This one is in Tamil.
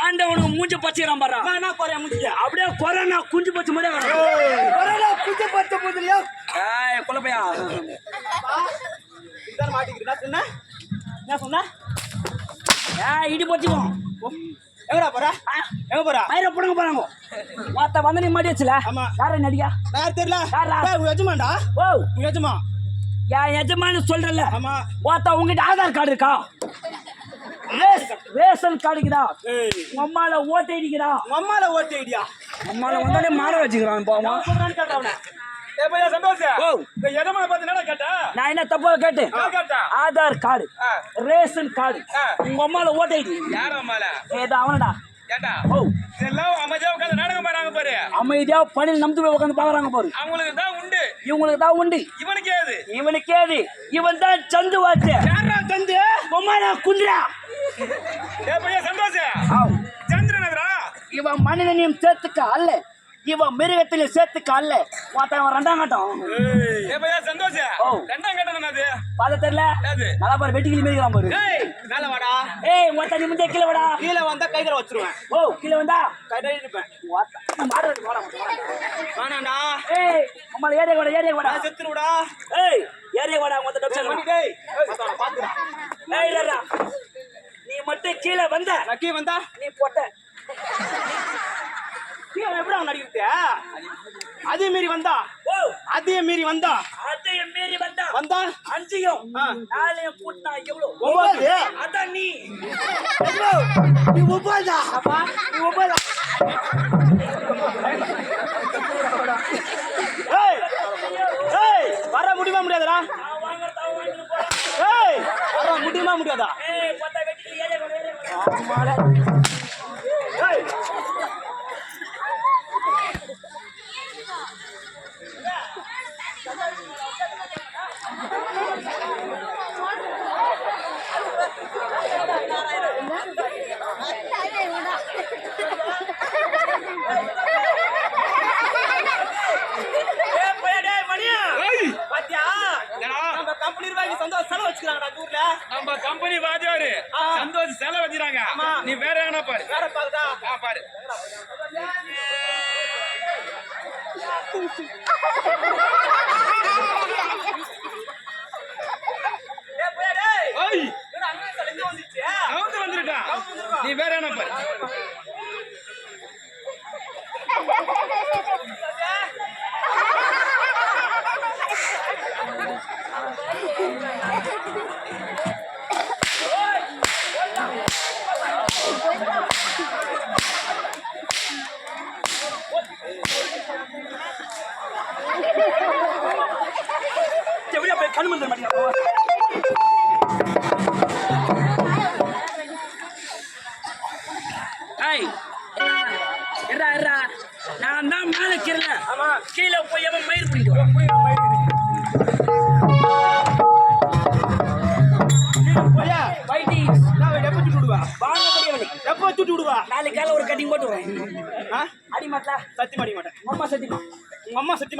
ஆண்டவனுக்கு மூஞ்ச பச்சிக்கிறான் பாரு. அப்படியே கொரோனா குஞ்சு பச்ச மாதிரி கொரோனா குஞ்சு பச்ச போதுலையா குழப்பையா சொன்ன இடி போச்சுக்கோம். எங்கடா போற? எங்க போற? மயிரை புடுங்க போறாங்க. மத்த வந்து நீ மாட்டி வச்சுல. யார நடிகா? யார் தெரியல. யாரா? எஜமான்டா. ஓ, எஜமா. எஜமான்னு சொல்றல. ஆமா. மத்த உங்ககிட்ட ஆதார் கார்டு இருக்கா? ரேஷன் கார்டுக்குதா? உங்க அம்மால ஓட்டு ஐடிக்குதா? உங்க அம்மால ஓட்டு ஐடியா? அம்மால வந்தாலே மாற வச்சுக்கிறான் பாவமா. சொல்றான்னு கேட்டவனே. நான் என்ன தப்பா கேட்டேன்? ஆதார் கார்டு, ரேஷன் கார்டு, உங்க அம்மால ஓட்டு ஐடி. அவனடா அமைதியா பணியில் நம்பி போய் உட்காந்து பாக்குறாங்க பாரு. இவங்களுக்கு தான் உண்டு. இவனுக்கு ஏது? இவன் தான் சந்து வாச்சு. சந்து குந்திரா. இவன் மனிதனையும் சேர்த்துக்க அல்ல, இவன் மிருகத்திலையும் சேர்த்துக்க அல்ல. ரெண்டாம் கட்டம் பாத தெரியல. நல்லா பாரு, வெட்டிக்கிளி மிதிக்கிறான் பாரு. ஏய் மொத்த நீ முந்தே கீழே வாடா. கீழே வந்தா கைகளை வச்சிருவேன். ஓ, கீழே வந்தா கையில இருப்பேன். ஏய் அம்மா ஏரியா வாடா, ஏரியா வாடா. செத்துருடா. ஏய் ஏரியா வாடா. மொத்த டப்ஷன் பண்ணி டேய் பாத்துடா. ஏய் இல்லடா, நீ மட்டும் கீழே வந்த. நக்கி வந்தா நீ போட்ட. எப்படி அவன் நடிக்கிட்ட? அதே மீறி வந்தா. அதே மீறி வந்தா. அதே மீறி வந்தா. வந்தா அஞ்சியும் நாளையும் கூட்டினா எவ்வளவு? 9. அதான் நீ 9. அப்பா நீ 9. ஏய் ஏய் வர முடியுமா முடியாதடா? நான் வாங்கறத வாங்கிட்டு போறேன். ஏய் வர முடியுமா முடியாதா? ஏய் பத்த வெட்டி ஏலே ஆமாடா. ஏய் நம்ம கம்பெனி வாதியாரு சந்தோஷ் செலவு வச்சுறாங்க. நீ வேற எங்கனா பாரு. வேற பாருடா. பாரு. நீ வேற என்ன பாரு. கண்ணு மந்திர மாட்டியா? நான் தான் மேல கீழே கீழே போய் அவன் மயிர் பிடிக்கும். நாளைக்கு காலை ஒரு கட்டிங் போட்டு அடி மாட்டா. சத்தியமா அடி மாட்டேன். உங்க அம்மா சத்தியமா.